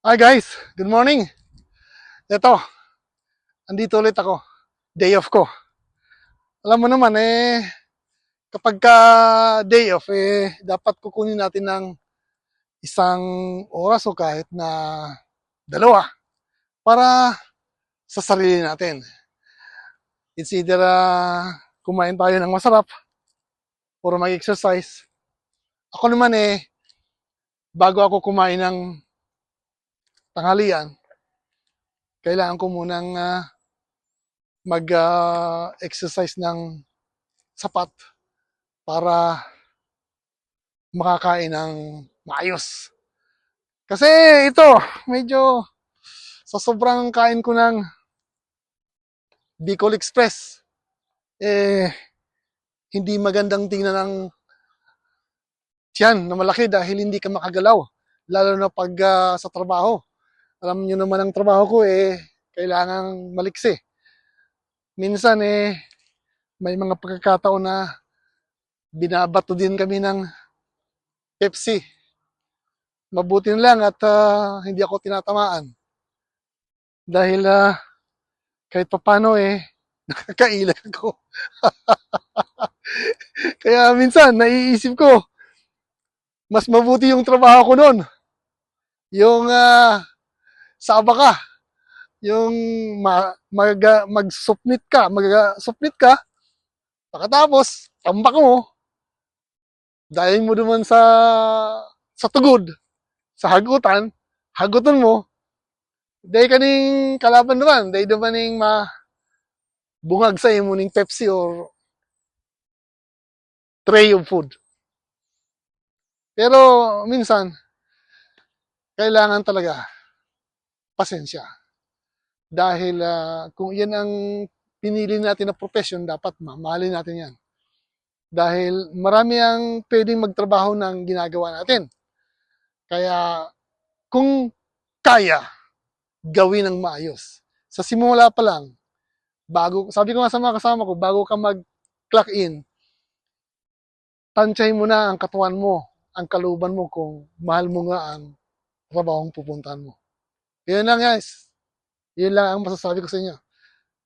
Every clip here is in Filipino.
Hi guys, good morning. Ito, andito ulit ako. Day off ko. Alam mo naman kapag ka day off dapat kukunin natin ng isang oras o kahit na dalawa para sa sarili natin. It's either kumain tayo ng masarap or mag-exercise. Ako naman bago ako kumain ng tanghalian, kailangan ko munang mag-exercise ng sapat para makakain ng maayos. Kasi ito, medyo sa sobrang kain ko ng Bicol Express, hindi magandang tingnan ng tiyan na malaki dahil hindi ka makagalaw. Lalo na pag sa trabaho. Alam niyo naman ang trabaho ko kailangang maliksi. Minsan may mga pagkakataon na binabato din kami ng Pepsi. Mabuti lang at hindi ako tinatamaan. Dahil kahit papano nakakailan ako. Kaya minsan naiisip ko, mas mabuti yung trabaho ko noon. Yung saba ka, yung mag-submit ka, pagkatapos, tambak mo, dahil mo naman sa tugod, sa hagutan mo, dahil kaning kalaban naman, dahil naman ning bungag sa imo ning Pepsi or tray of food. Pero minsan, kailangan talaga pasensya. Dahil kung yan ang pinili natin na profession, dapat mamahalin natin yan. Dahil marami ang pwedeng magtrabaho ng ginagawa natin. Kaya kung kaya, gawin ng maayos. Sa simula pa lang, sabi ko nga sa mga kasama ko, bago ka mag-clock in, tansyahin mo na ang katawan mo, ang kaluban mo kung mahal mo nga ang trabahong pupuntahan mo. Yun lang guys. Yun lang ang masasabi ko sa inyo.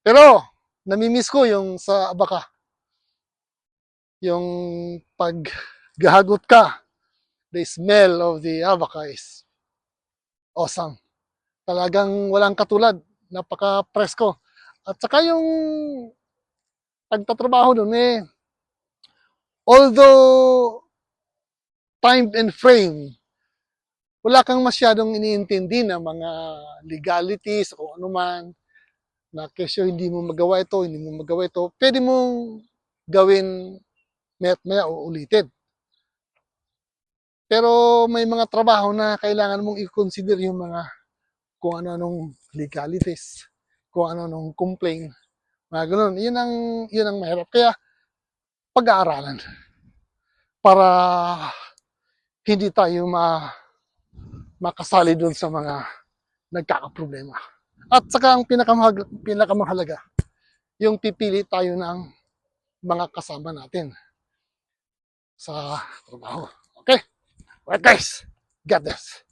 Pero, namimiss ko yung sa abaka. Yung paggahagot ka, the smell of the abaka is awesome. Talagang walang katulad. Napaka-presko. At saka yung pagtatrabaho dun although time and frame, wala kang masyadong iniintindi na mga legalities o ano man, na kesyo hindi mo magawa ito, pwede mong gawin maya o ulitin. Pero may mga trabaho na kailangan mong i-consider yung mga kung ano-anong legalities, kung ano-anong complaint, mga ganun. Yun ang mahirap. Kaya pag-aaralan para hindi tayo makasali doon sa mga nagkakaproblema. At saka ang pinakamahalaga, yung pipili tayo ng mga kasama natin sa trabaho. Okay? Alright guys, got this.